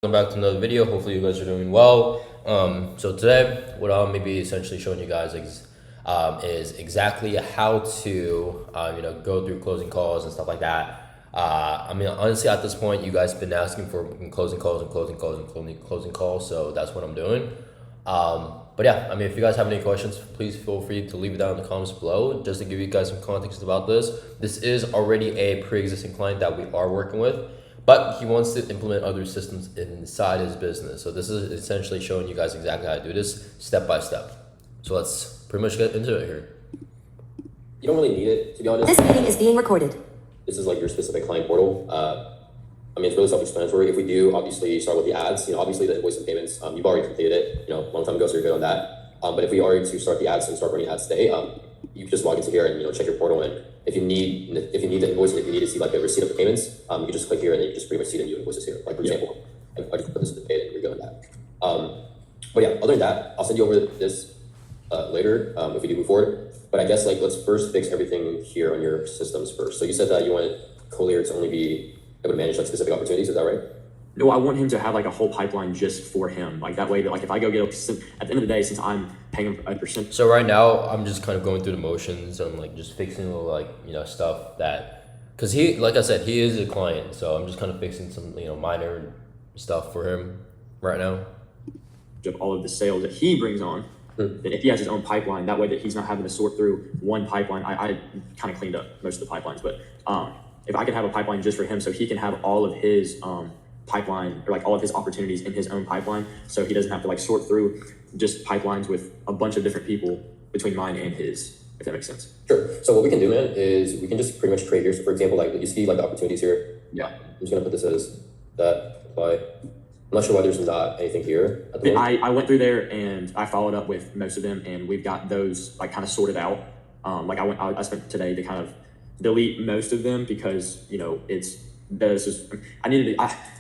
Welcome back to another video. Hopefully you guys are doing well. So today, what I'll maybe essentially showing you guys is exactly how to go through closing calls and stuff like that. Honestly, at this point, you guys have been asking for closing calls and closing calls, so that's what I'm doing. But yeah, if you guys have any questions, please feel free to leave it down in the comments below. Just to give you guys some context about this is already a pre-existing client that we are working with, but he wants to implement other systems inside his business. So this is essentially showing you guys exactly how to do this step by step. So let's pretty much get into it here. You don't really need it, to be honest. This meeting is being recorded. This is like your specific client portal. It's really self-explanatory. If we do, obviously, start with the ads. Obviously the invoice and payments, you've already completed it, a long time ago, so you're good on that. But if we are to start the ads and start running ads today, you can just log into here and check your portal. And if you need the invoice, and if you need to see like a receipt of the payments, you can just click here and then you just pretty much see the new invoices here. Like for example, I just put this in the pay and you're good on that. But yeah, other than that, I'll send you over this later if we do move forward. But I guess let's first fix everything here on your systems first. So you said that you wanted Collier to only be able to manage specific opportunities. Is that right? No, I want him to have a whole pipeline just for him. That way that if I go get at the end of the day, since I'm paying him a percent. So right now I'm just kind of going through the motions and just fixing stuff that, because he, like I said, he is a client. So I'm just kind of fixing some, minor stuff for him right now. Of all of the sales that he brings on, then if he has his own pipeline, that way that he's not having to sort through one pipeline. I kind of cleaned up most of the pipelines, but if I could have a pipeline just for him, so he can have all of his pipeline or all of his opportunities in his own pipeline, so he doesn't have to sort through just pipelines with a bunch of different people between mine and his, if that makes sense. Sure. So what we can do, man, is we can just pretty much create here. So for example, you see the opportunities here. Yeah. I'm just gonna put this as that apply. I'm not sure why there's not anything here at the moment. I went through there and I followed up with most of them, and we've got those kind of sorted out. I spent today to kind of delete most of them because I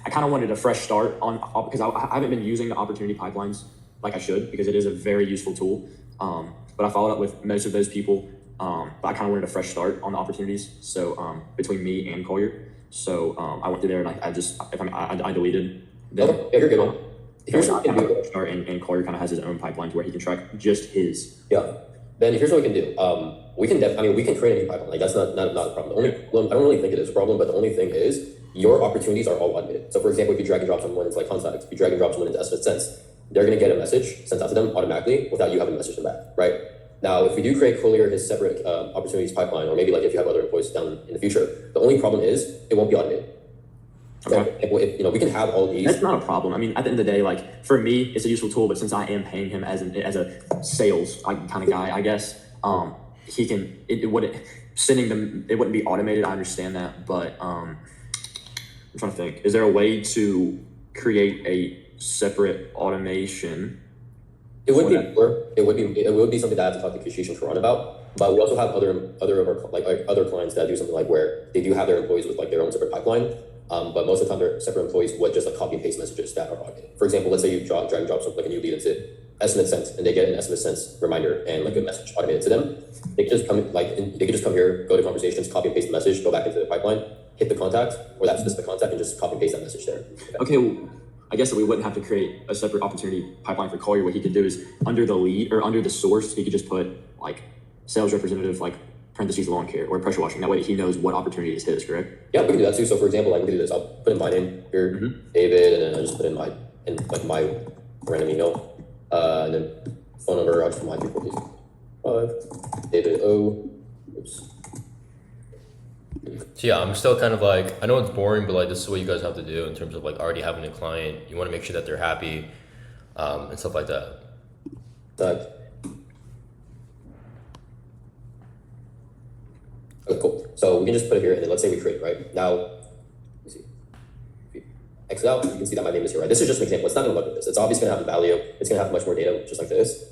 kind of wanted a fresh start on, because I haven't been using the opportunity pipelines like I should, because it is a very useful tool. But I followed up with most of those people, but I kind of wanted a fresh start on the opportunities. So between me and Collier, so I went through there and I deleted them. Okay, yeah, you're good on. Here's what we can do. And Collier kind of has his own pipelines where he can track just his. Yeah. Then here's what we can do. We can create a new pipeline. That's not a problem. I don't really think it is a problem, but the only thing is your opportunities are all automated. So for example, if you drag and drop someone into contact, if you drag and drop someone into Estimate Sense, they're going to get a message sent out to them automatically without you having a message them back, right? Now, if we do create Collier his separate opportunities pipeline, or maybe if you have other employees down in the future, the only problem is it won't be automated. Okay. So we can have all these. That's not a problem. At the end of the day, for me, it's a useful tool. But since I am paying him as a sales kind of guy, I guess he can. It wouldn't be automated. I understand that, but I'm trying to think. Is there a way to create a separate automation? It would be something that I have to talk to Kashish and Karan about. But we also have other of our other clients that do something where they do have their employees with their own separate pipeline. But most of the time, their separate employees would just copy and paste messages that are automated. For example, let's say you drag and drop something a new lead into Estimate Sense, and they get an Estimate Sense reminder and a message automated to them. They can just come here, go to conversations, copy and paste the message, go back into the pipeline, hit the contact, or that's just the contact, and just copy and paste that message there. Okay, well, I guess that we wouldn't have to create a separate opportunity pipeline for Collier. What he could do is under the lead or under the source, he could just put sales representative parentheses lawn care or pressure washing. That way he knows what opportunity is his, correct? Yeah, we can do that too. So for example, we can do this. I'll put in my name here, David, and then I just put in my random email, and then phone number. I'll just put my 345 David O. Oops. So yeah, I'm still kind of I know it's boring, but this is what you guys have to do in terms of already having a client. You want to make sure that they're happy, and stuff like that. Okay, cool. So we can just put it here, and then let's say we create, right? Now, let me see. If you exit out, you can see that my name is here, right? This is just an example. It's not going to look like this. It's obviously going to have a value. It's going to have much more data, just like this.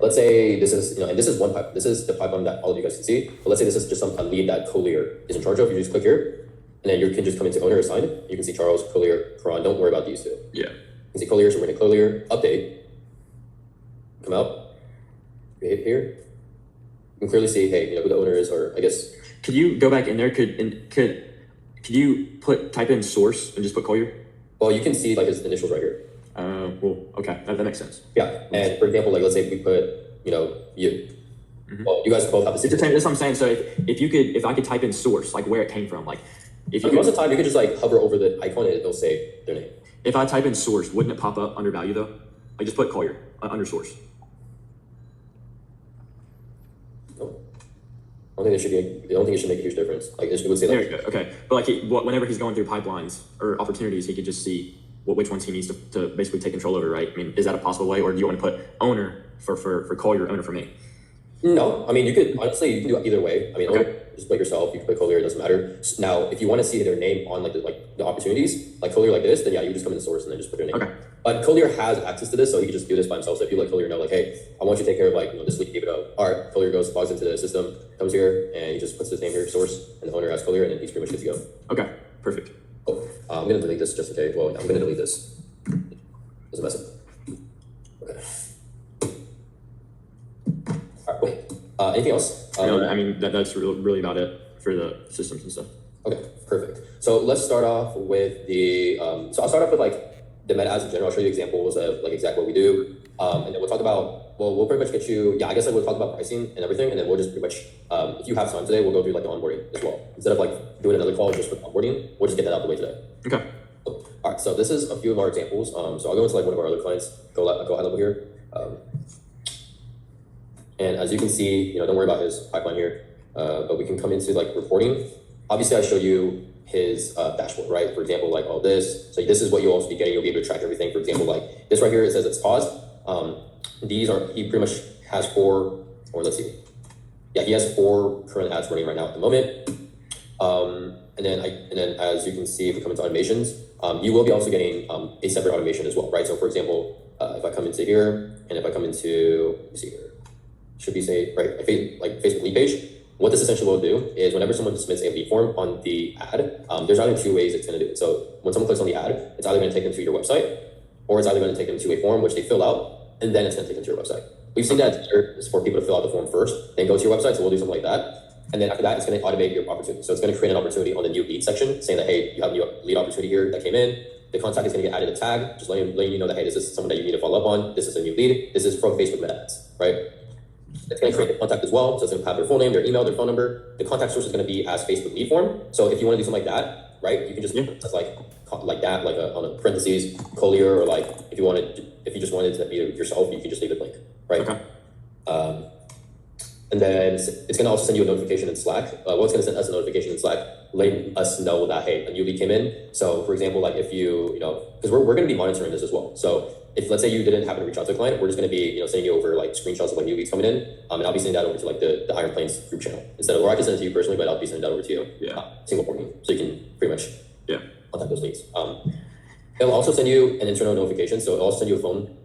Let's say this is, and this is one pipe. This is the pipeline that all of you guys can see. But let's say this is just a lead that Collier is in charge of. You just click here, and then you can just come into owner assigned. You can see Charles, Collier, Karan. Don't worry about these two. Yeah. You can see Collier, so we're going to Collier, update, come out, hit here. You can clearly see, hey, who the owner is, or I guess. Could you go back in there? Could you type in source and just put Collier? Well, you can see like his initials right here. Well, okay, that makes sense. Yeah, and for example, like let's say we put, you know, you. Well, you guys both have the It's same. the same. That's what I'm saying. So if I could type in source, like where it came from, like if you Most could, of the time, you could just like hover over the icon and it'll say their name. if I type in source, wouldn't it pop up under value though? Like just put Collier under source. No. I don't think it should be. I don't think it should make a huge difference. Like it would say There like. you go. Okay, but like whenever he's going through pipelines or opportunities, he could just see which ones he needs to basically take control over, right? I mean, is that a possible way, or do you want to put owner for Collier, owner for me? No, I mean you could honestly you can do it either way. I mean, Okay. just put yourself. You can put Collier. It doesn't matter. Now, if you want to see their name on like the opportunities, like Collier like this, then yeah, you just come in the source and then just put their name. Okay. But Collier has access to this, so he can just do this by himself. So if you let Collier know, like, hey, I want you to take care of like this lead, keep it up. All right, Collier goes, logs into the system, comes here, and he just puts his name here, source, and the owner as Collier, and then he's pretty much good to go. Okay, perfect. Oh, I'm gonna delete this just in case. Well, I'm gonna delete this. Doesn't mess up. Okay. All right, cool. Anything else? No, I mean that's really about it for the systems and stuff. Okay, perfect. So let's start off with the, so I'll start off with like the meta ads in general. I'll show you examples of like exactly what we do. And then we'll talk about, well, we'll pretty much get you, yeah, I guess like we'll talk about pricing and everything. And then we'll just pretty much, if you have time today, we'll go through like the onboarding as well. Instead of like doing another call just with onboarding, we'll just get that out of the way today. Okay. All right, so this is a few of our examples. So I'll go into like one of our other clients, go high level here. And as you can see, don't worry about his pipeline here, but we can come into like reporting. Obviously, I showed you his dashboard, right? For example, like all this. So this is what you'll also be getting. You'll be able to track everything. For example, like this right here, it says it's paused. These are, he pretty much has 4, or let's see. Yeah, he has 4 current ads running right now at the moment. And then as you can see, if we come into automations, you will be also getting a separate automation as well, right? So for example, if I come into here, and if I come into, let me see here, should be say, right, like Facebook lead page, what this essentially will do is whenever someone submits a lead form on the ad, there's either 2 ways it's going to do it. So when someone clicks on the ad, it's either going to take them to your website, or it's either going to take them to a form which they fill out, and then it's going to take them to your website. We've seen that is for people to fill out the form first, then go to your website, so we'll do something like that. And then after that, it's going to automate your opportunity. So it's going to create an opportunity on the new lead section, saying that, hey, you have a new lead opportunity here that came in. The contact is going to get added a tag, just letting you know that, hey, this is someone that you need to follow up on. This is a new lead. This is from Facebook Meta Ads, right? It's going to create the contact as well. So it's going to have their full name, their email, their phone number. The contact source is going to be as Facebook lead form. So if you want to do something like that, right, you can just that's like that, like on a parentheses, Collier, or like if you just wanted to be yourself, you can just leave it blank, right? Okay. And then it's going to also send you a notification in Slack. What's going to send us a notification in Slack, letting us know that, hey, a new lead came in. So for example, like if because we're going to be monitoring this as well. So if let's say you didn't happen to reach out to a client, we're just going to be, sending you over like screenshots of like new leads coming in. And I'll be sending that over to like the Iron Plains group channel instead of, or I can send it to you personally, but I'll be sending that over to you. Yeah. Single porting. So you can pretty much contact those leads. It'll also send you an internal notification. So it'll also send you a phone,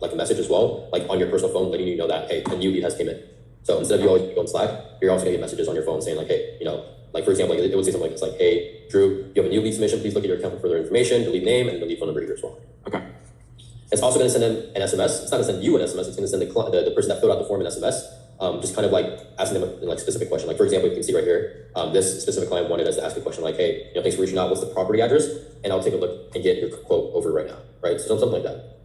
like a message as well, like on your personal phone, letting you know that, hey, a new lead has came in. So instead of you always go on Slack, you're also gonna get messages on your phone saying like, hey, like for example, like it would say something like this, like, hey, Drew, you have a new lead submission. Please look at your account for further information, the lead name, and the lead phone number here as well. Okay. It's also gonna send them an SMS. It's not gonna send you an SMS. It's gonna send the person that filled out the form an SMS. Just kind of like asking them a like specific question. Like for example, you can see right here, this specific client wanted us to ask a question like, hey, thanks for reaching out. What's the property address? And I'll take a look and get your quote over right now, right? So something like that.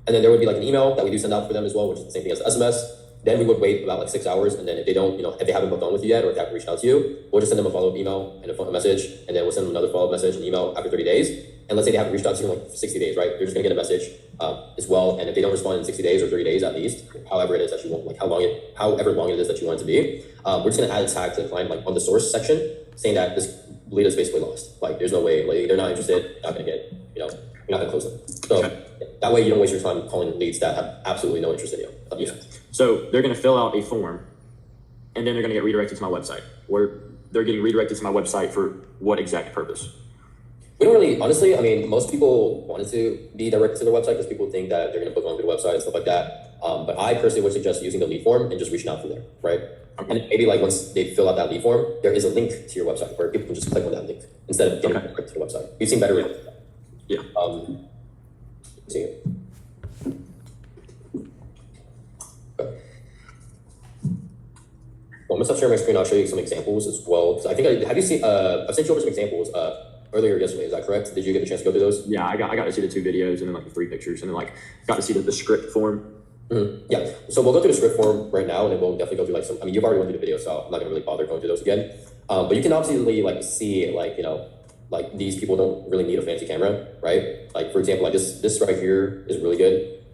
And then there would be like an email that we do send out for them as well, which is the same thing as SMS. Then we would wait about like 6 hours, and then if they don't, if they haven't booked on with you yet, or if they haven't reached out to you, we'll just send them a follow-up email and a phone message, and then we'll send them another follow-up message and email after 30 days. And let's say they haven't reached out to you in like 60 days, right? You're just gonna get a message as well. And if they don't respond in 60 days or 30 days at least, however it is that you want, like however long it is that you want it to be, we're just gonna add a tag to the client, like on the source section, saying that this lead is basically lost. Like there's no way, like they're not interested, not gonna get, you're not gonna close them. So that way you don't waste your time calling leads that have absolutely no interest in you. So they're going to fill out a form, and then they're going to get redirected to my website. Where they're getting redirected to my website for what exact purpose? We don't really, honestly, I mean, most people wanted to be directed to their website because people think that they're going to book onto the website and stuff like that. But I personally would suggest using the lead form and just reaching out from there, right? Okay. And maybe like once they fill out that lead form, there is a link to your website where people can just click on that link instead of getting directed to the website. We've seen better results. Yeah. See it. Well, I'm gonna stop sharing my screen. I'll show you some examples as well. So I think have you seen? I've sent you over some examples. earlier yesterday. Is that correct? Did you get a chance to go through those? Yeah, I got to see the 2 videos and then like the 3 pictures and then like got to see the script form. Yeah. So we'll go through the script form right now, and then we'll definitely go through like some. I mean, you've already went through the video, so I'm not gonna really bother going through those again. But you can obviously like see like like these people don't really need a fancy camera, right? Like for example, like this right here is really good,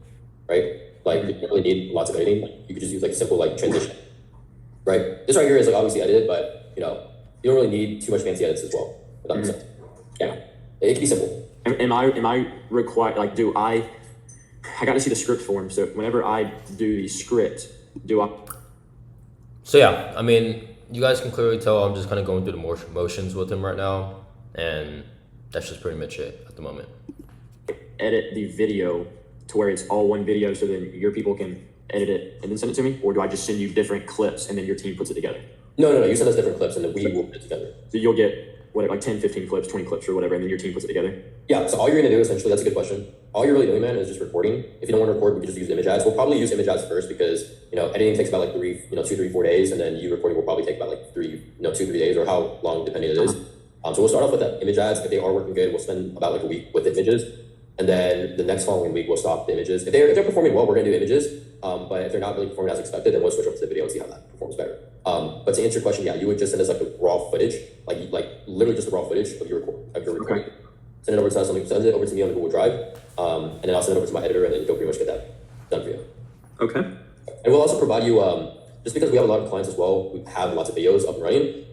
right? Like you don't really need lots of editing. Like, you could just use like simple like transition, right? This right here is like obviously edited, but you don't really need too much fancy edits as well. If that makes sense. Yeah, it can be simple. Am I required, like, I got to see the script form, so whenever I do the script, do I So yeah, I mean, you guys can clearly tell I'm just kind of going through the motions with him right now, and that's just pretty much it at the moment. edit the video to where it's all one video so then your people can edit it and then send it to me? Or do I just send you different clips and then your team puts it together? No. You send us different clips, and then we will put it together. So you'll get whatever, like 10, 15 clips, 20 clips or whatever, and then your team puts it together? Yeah, so all you're gonna do essentially, that's a good question. All you're really doing, man, is just recording. If you don't want to record, we can just use image ads. We'll probably use image ads first because, editing takes about like 2, 3, 4 days, and then you recording will probably take about like 2, 3 days or how long depending it is. So we'll start off with the image ads. If they are working good, we'll spend about like a week with the images. And then the next following week, we'll stop the images. If they're performing well, we're gonna do images. But if they're not really performing as expected, then we'll switch up to the video and see how that performs better. But to answer your question, yeah, you would just send us like the raw footage, like literally just the raw footage of your recording. Okay. Send it over to us, send it over to me on Google Drive, and then I'll send it over to my editor, and then he'll pretty much get that done for you. Okay. And we'll also provide you, just because we have a lot of clients as well, we have lots of videos up and running.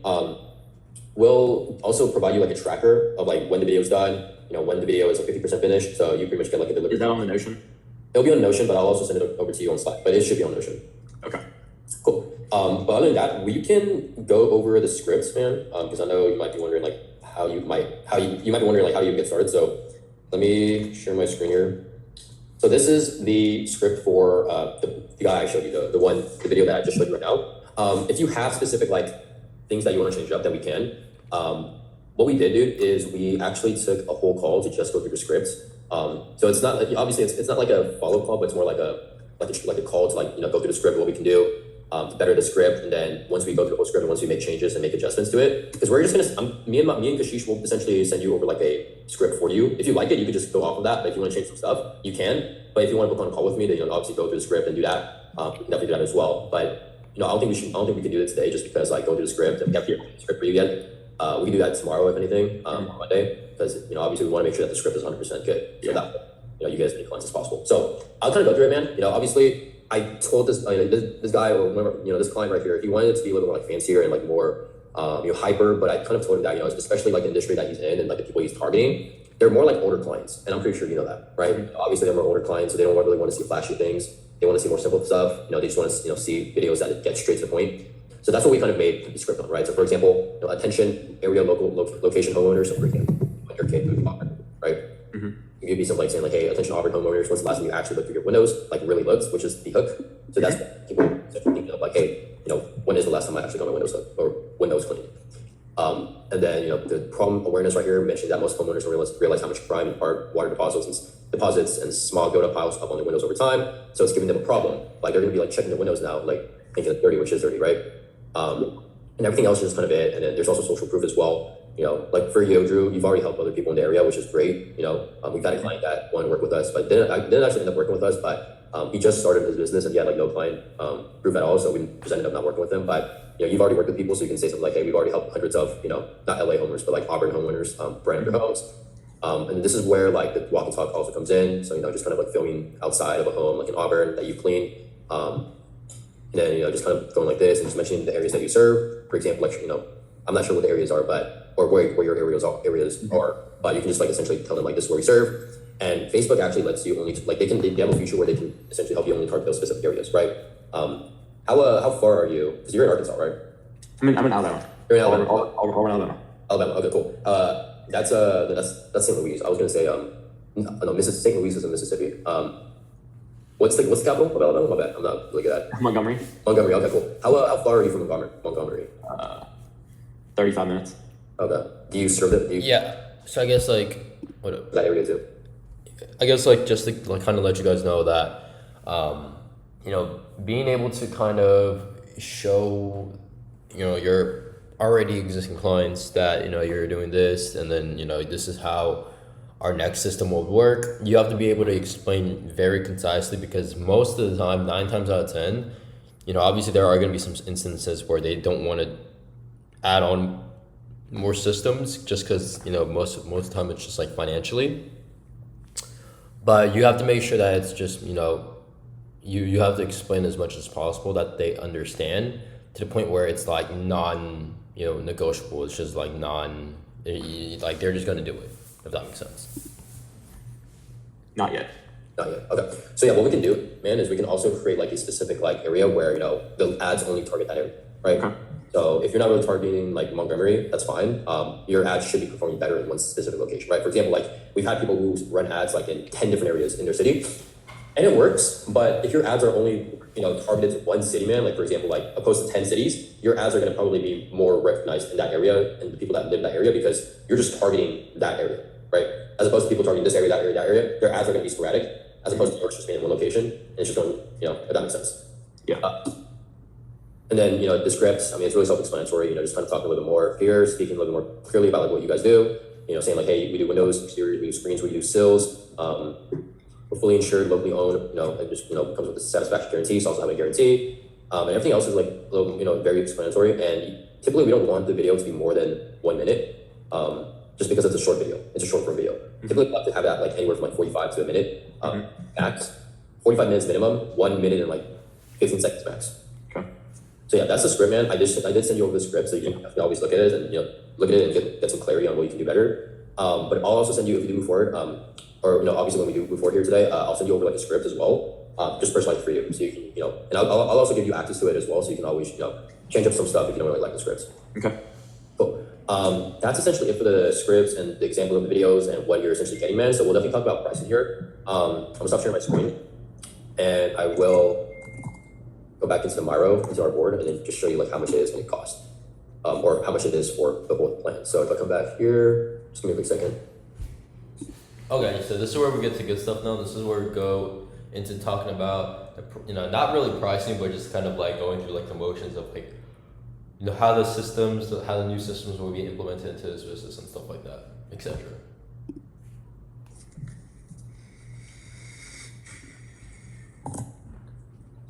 We'll also provide you like a tracker of like when the video is done, when the video is like 50% finished, so you pretty much get like a delivery. Is that on the Notion? It'll be on Notion, but I'll also send it over to you on Slack, but it should be on Notion. Okay. Cool. But other than that, we can go over the scripts, man, because I know you might be wondering like how you might be wondering like how do you get started. So let me share my screen here. So this is the script for the guy I showed you, the video that I just showed you right now. If you have specific like things that you want to change up, then we can. What we did, dude, is we actually took a whole call to just go through the scripts. So it's not like, obviously it's not like a follow-up call, but it's more like a call to like go through the script, what we can do to better the script, and then once we go through the whole script and once we make changes and make adjustments to it, because we're just gonna me and Kashish will essentially send you over like a script for you. If you like it, you can just go off of that. But if you want to change some stuff, you can. But if you want to book on a call with me, then obviously go through the script and do that. We can definitely do that as well. But I don't think we can do it today just because like go through the script and we have the script for you yet. We can do that tomorrow if anything, on Monday, because obviously we want to make sure that the script is 100% good, so that you guys as many clients as possible. So I'll kind of go through it, man. Obviously I told this guy or whoever, this client right here, he wanted it to be a little more like fancier and like more hyper, but I kind of told him that especially like the industry that he's in and like the people he's targeting, they're more like older clients, and I'm pretty sure you know that, right? Mm-hmm. Obviously they're more older clients, so they don't really want to see flashy things. They want to see more simple stuff. They just want to see videos that get straight to the point. So that's what we kind of made the script on, right? So for example, attention, area, location homeowners. So for example, when your kid moved Auburn, right? Mm-hmm. You could be something like saying like, hey, attention Auburn homeowners, when's the last time you actually looked through your windows, like really looked, which is the hook. So that's what people thinking of like, hey, when is the last time I actually got my windows hooked or windows cleaned? And then, the problem awareness right here mentioned that most homeowners don't realize how much crime are water deposits and smog buildup piles up on their windows over time. So it's giving them a problem. Like they're gonna be like checking the windows now, like thinking it's dirty, which is dirty, right? And everything else is just kind of it. And then there's also social proof as well. Like for you, Drew, you've already helped other people in the area, which is great. We've had a client that wanted to work with us, but didn't actually end up working with us. But he just started his business and he had like no client proof at all, so we just ended up not working with him. But you've already worked with people, so you can say something like, hey, we've already helped hundreds of not LA homeowners, but like Auburn homeowners brand new homes. And this is where like the walk and talk also comes in. So just kind of like filming outside of a home like in Auburn that you cleaned. And then, just kind of going like this and just mentioning the areas that you serve. For example, like, I'm not sure what the areas are, or where your areas are, but you can just like essentially tell them like this is where we serve. And Facebook actually lets you only, like they have a feature where they can essentially help you only target those specific areas, right? How far are you? Because you're in Arkansas, right? I'm in Alabama. You're in Alabama? Auburn, Alabama. Alabama, okay, cool. That's St. Louis. I was gonna say, no, St. Louis is in Mississippi. What's the capital of Alabama? My bad, I'm not really good at Montgomery. Montgomery, okay, cool. How far are you from Montgomery? 35 minutes. Okay. Do you serve it? Yeah. So I guess like That area too. I guess like just to like kind of let you guys know that being able to kind of show your already existing clients that you're doing this, and then this is how our next system will work. You have to be able to explain very concisely, because most of the time, 9 times out of 10, obviously there are going to be some instances where they don't want to add on more systems just because most of the time it's just like financially. But you have to make sure that it's just you have to explain as much as possible that they understand, to the point where it's like non negotiable. It's just like like they're just gonna do it, if that makes sense. Not yet. Not yet. Okay. So yeah, what we can do, man, is we can also create like a specific like area where the ads only target that area, right? Okay. So if you're not really targeting like Montgomery, that's fine. Your ads should be performing better in one specific location, right? For example, like we've had people who run ads like in 10 different areas in their city, and it works. But if your ads are only targeted to one city, man, like for example, like opposed to 10 cities, your ads are going to probably be more recognized in that area and the people that live in that area, because you're just targeting that area, right? As opposed to people targeting this area, that area, that area, their ads are going to be sporadic, as opposed to yours just being in one location, and it's just going, if that makes sense. Yeah. And then, the scripts, I mean, it's really self-explanatory, just kind of talking a little bit more here, speaking a little bit more clearly about like what you guys do, saying like, hey, we do windows, exterior, we do screens, we do sills, we're fully insured, locally owned, and just, comes with a satisfaction guarantee, so also have a guarantee, and everything else is like, a little, very explanatory, and typically we don't want the video to be more than 1 minute, just because it's a short video, it's a short form video. Typically we like to have that like anywhere from like 45 to a minute, max, 45 minutes minimum, 1 minute and like 15 seconds max. Okay. So yeah, that's the script, man. I did send you over the script, so you can always look at it and look at it and get some clarity on what you can do better. But I'll also send you, if you do move forward, or obviously when we do move forward here today, I'll send you over like a script as well, just personalized for you, so you can and I'll also give you access to it as well, so you can always change up some stuff if you don't really like the scripts. Okay. Cool. That's essentially it for the scripts and the example of the videos and what you're essentially getting, man. So we'll definitely talk about pricing here. I'm gonna stop sharing my screen, and I will go back into the Miro, into our board, and then just show you like how much it is going to cost, or how much it is for the whole plan. So if I come back here, just give me a quick second. Okay, so this is where we get to good stuff now. This is where we go into talking about, not really pricing, but just kind of like going through like the motions of like, how the new systems will be implemented into this business and stuff like that, etc.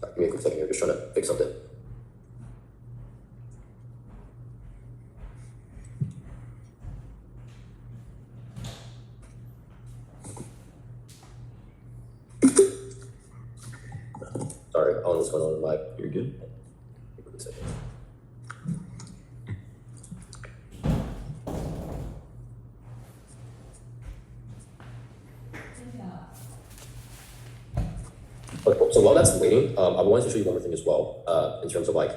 Sorry, give me a quick second here, just trying to fix something. Sorry, I don't know what's going on in my. You're good. Quick second. Okay, cool. So while that's waiting, I wanted to show you one more thing as well, in terms of like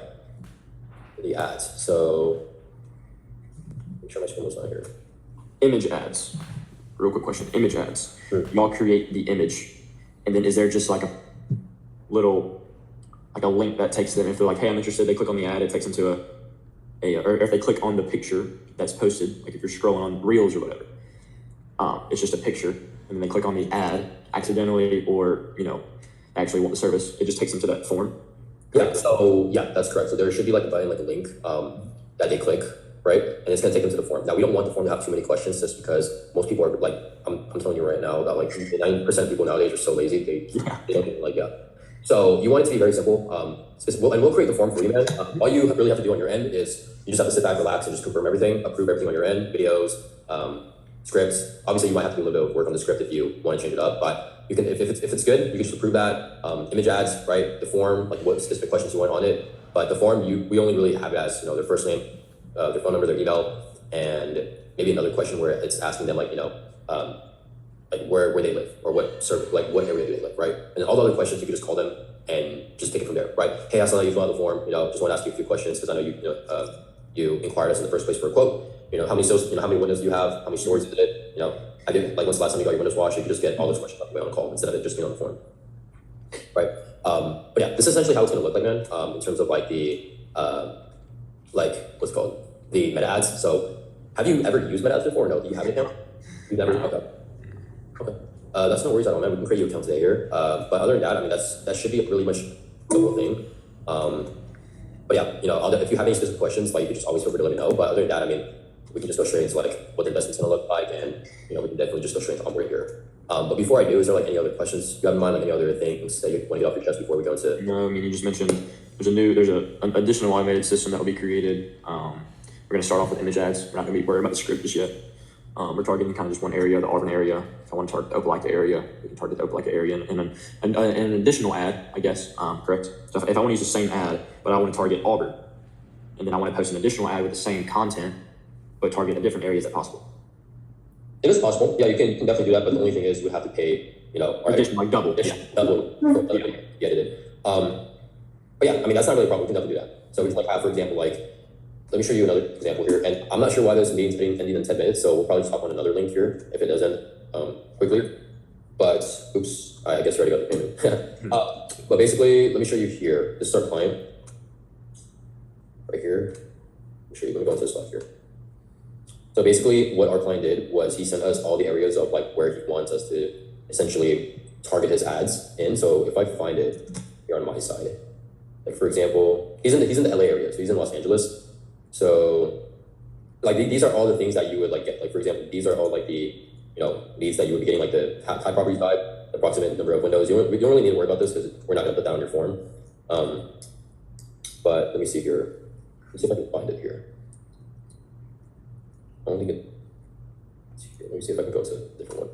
the ads. So make sure my screen was not here. Image ads. Real quick question. Image ads. Sure. Y'all create the image, and then is there just like a little, like a link that takes them, if they're like, hey, I'm interested, they click on the ad, it takes them to or if they click on the picture that's posted, like if you're scrolling on Reels or whatever, it's just a picture, and then they click on the ad accidentally, or actually want the service, it just takes them to that form. Yeah, so yeah, that's correct. So there should be like a button, like a link, that they click, right? And it's gonna take them to the form. Now we don't want the form to have too many questions, just because most people are like, I'm telling you right now that like 90% of people nowadays are so lazy, they don't like, yeah. So you want it to be very simple, and we'll create the form for you, man. All you really have to do on your end is you just have to sit back, relax, and just confirm everything, approve everything on your end, videos, scripts. Obviously, you might have to do a little bit of work on the script if you want to change it up, but you can, if it's good, you can just approve that. Image ads, right? The form, like what specific questions you want on it. But the form, we only really have it as their first name, their phone number, their email, and maybe another question where it's asking them like like where they live, or what area do they live, right? And all the other questions you can just call them and just take it from there, right? Hey, I saw that you filled out the form. Just want to ask you a few questions because I know you inquired us in the first place for a quote. How many how many windows do you have? How many stories is it? I did, like, when's the last time you got your windows washed? You could just get all those questions out the way on a call instead of it just being on the form, right? But yeah, this is essentially how it's going to look like, man, in terms of like the, what's it called? The meta ads. So have you ever used meta ads before? No, do you have an account? You've never, okay. That's no worries at all, man. We can create your account today here. But other than that, I mean, that should be a really much simple thing. But yeah, if you have any specific questions, like you could just always feel free to let me know. But other than that, I mean, we can just go straight into like what the investment's gonna look like, and we can definitely just go straight into onboarding here. But before I do, is there like any other questions you have in mind, like any other things that you want to get off your chest before we go into? No, I mean, you just mentioned there's an additional automated system that will be created. We're going to start off with image ads. We're not going to be worried about the script just yet. We're targeting kind of just one area, the Auburn area. If I want to target the Opelika area, we can target the Opelika area, and then an additional ad, I guess, correct? So if I want to use the same ad, but I want to target Auburn, and then I want to post an additional ad with the same content, but target a different area, is that possible? It is possible. Yeah, you can definitely do that. But the only thing is, we have to pay, Additional, like double. double. Yeah, it did. But yeah, I mean, that's not really a problem. We can definitely do that. So we can like have, for example, like, let me show you another example here. And I'm not sure why this meeting's ending in 10 minutes, so we'll probably just hop on another link here if it doesn't quickly. But oops, I guess you already got the payment. But basically, let me show you here. This is our client right here. Let me show you. Let me go into this spot here. So basically, what our client did was he sent us all the areas of like where he wants us to essentially target his ads in. So if I find it here on my side, like for example, he's in the LA area, so he's in Los Angeles. So like these are all the things that you would like get. Like for example, these are all like the leads that you would be getting, like the high property type, the approximate number of windows. We don't really need to worry about this because we're not going to put that on your form. But let me see here. Let's see if I can find it here. I don't think it. Let me see if I can go to a different one.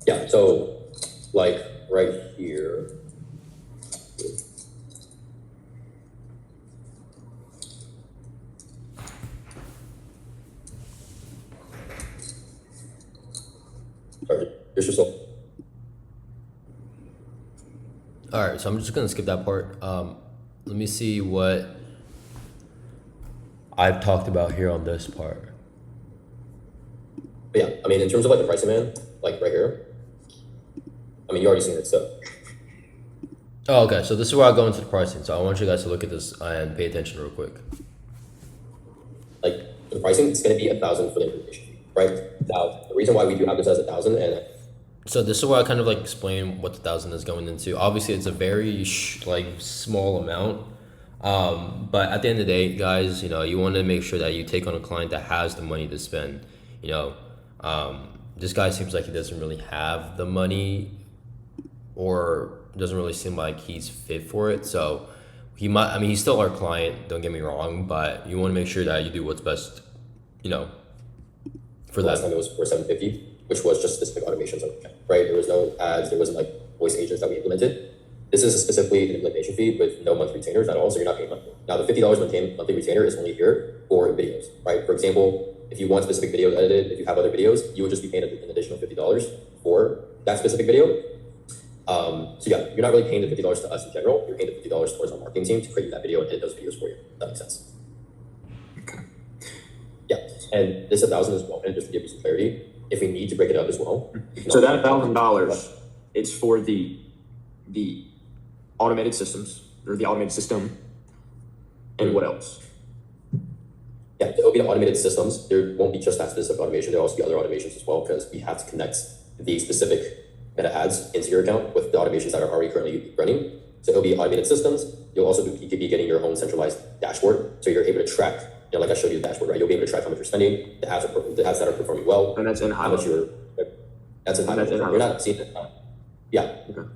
Yeah, so like right here. Sorry, here's yourself. All right, so I'm just gonna skip that part. Let me see what I've talked about here on this part. But yeah, I mean, in terms of like the pricing, man, like right here. I mean, you already seen it, so. Oh, okay, so this is where I go into the pricing. So I want you guys to look at this and pay attention real quick. Like the pricing, it's going to be $1,000 for the implementation fee, right? Now, the reason why we do have this as $1,000, and so this is where I kind of like explain what the 1,000 is going into. Obviously, it's a very small amount, but at the end of the day, guys, you want to make sure that you take on a client that has the money to spend. This guy seems like he doesn't really have the money, or doesn't really seem like he's fit for it. So he might. I mean, he's still our client. Don't get me wrong, but you want to make sure that you do what's best, for last that. time it was for $750, which was just specific automations, right? There was no ads, there wasn't like voice agents that we implemented. This is specifically an implementation fee with no monthly retainers at all, so you're not paying monthly. Now the $50 monthly retainer is only here for videos, right? For example, if you want specific videos edited, if you have other videos, you would just be paying an additional $50 for that specific video. So yeah, you're not really paying the $50 to us in general. You're paying the $50 towards our marketing team to create that video and edit those videos for you. That makes sense. Okay. Yeah, and this 1,000 as well. And just to give you some clarity, if we need to break it up as well. So that $1,000, it's for the automated systems, or the automated system, and what else? Yeah, it'll be the automated systems. There won't be just that specific automation. There'll also be other automations as well, because we have to connect the specific meta ads into your account with the automations that are already currently running. So it'll be automated systems. You'll also you could be getting your own centralized dashboard, so you're able to track. Like I showed you the dashboard, right? You'll be able to track how much you're spending, the ads that are performing well, And that's in high how much level. that's in high That's in level. high You're level. not seeing it. Yeah, Okay.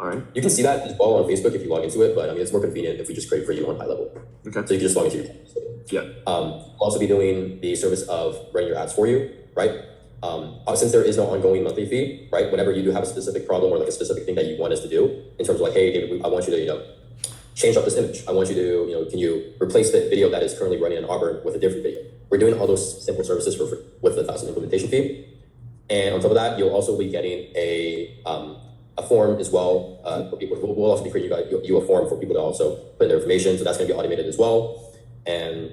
All right. you can see that as well on Facebook if you log into it, but I mean it's more convenient if we just create for you on high level. Okay. So you can just log into your account. Yeah. We'll also be doing the service of running your ads for you, right? Since there is no ongoing monthly fee, right? Whenever you do have a specific problem or like a specific thing that you want us to do in terms of like, hey, David, I want you to, change up this image. I want you to, can you replace the video that is currently running in Auburn with a different video? We're doing all those simple services for with the 1,000 implementation fee. And on top of that, you'll also be getting a form as well for people. We'll also be creating you a form for people to also put in their information. So that's going to be automated as well. And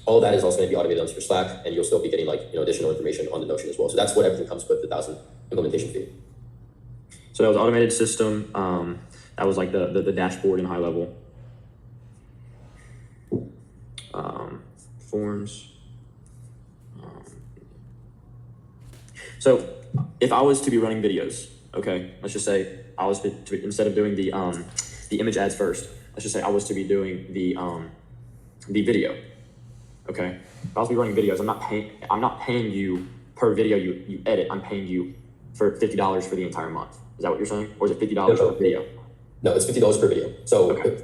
all of that is also going to be automated onto your Slack, and you'll still be getting additional information on the Notion as well. So that's what everything comes with the 1,000 implementation fee. So that was automated system. That was like the dashboard in high level. forms. So if I was to be running videos, okay, let's just say I was to instead of doing the image ads first, let's just say I was to be doing the video. Okay, if I was to be running videos, I'm not paying you per video you edit. I'm paying you for $50 for the entire month. Is that what you're saying, or is it $50 per video? No, it's $50 per video. So Okay.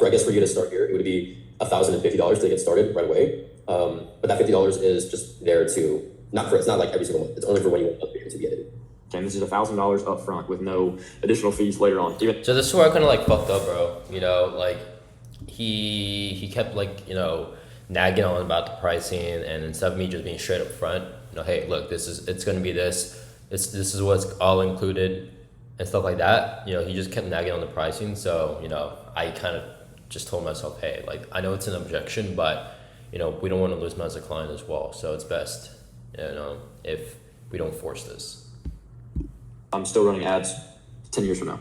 I guess for you to start here, it would be $1,050 to get started right away. But that $50 is just there to it's not like every single month. It's only for when you want the video to be edited. Okay, and this is $1,000 up front with no additional fees later on. Even So this is where I kind of like fucked up, bro. You know, like he kept like, you know, nagging on about the pricing, and instead of me just being straight up front, you know, hey, look, it's gonna be this. This is what's all included and stuff like that. You know, he just kept nagging on the pricing. So, you know, I kind of just told myself, hey, like I know it's an objection, but you know, we don't want to lose him as a client as well. So it's best, you know, if we don't force this. I'm still running ads 10 years from now.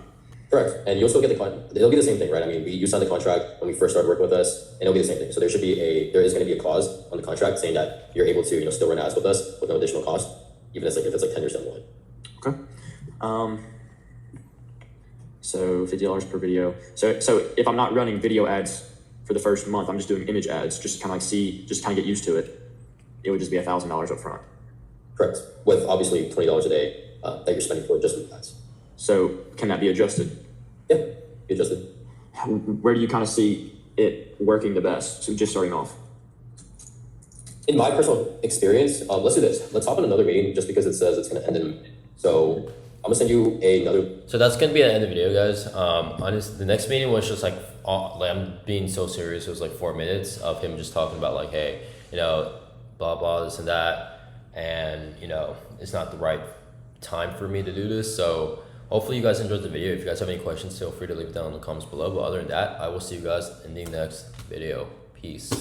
Correct. And you'll still get it'll be the same thing, right? I mean, you signed the contract when we first started working with us, and it'll be the same thing. So there is going to be a clause on the contract saying that you're able to, you know, still run ads with us with no additional cost, even if it's like 10 years down the line. Okay. So $50 per video. So if I'm not running video ads for the first month, I'm just doing image ads, just kind of get used to it. It would just be $1,000 up front. Correct. With obviously $20 a day that you're spending for just ads. So can that be adjusted? Yeah, be adjusted. Where do you kind of see it working the best? So just starting off. In my personal experience, let's do this. Let's hop in another meeting just because it says it's going to end in a minute. So I'm gonna send you another. So that's gonna be the end of the video, guys. The next meeting was just like I'm being so serious. It was like 4 minutes of him just talking about like, hey, you know, blah blah this and that, and you know, it's not the right time for me to do this. So hopefully you guys enjoyed the video. If you guys have any questions, feel free to leave it down in the comments below. But other than that, I will see you guys in the next video. Peace.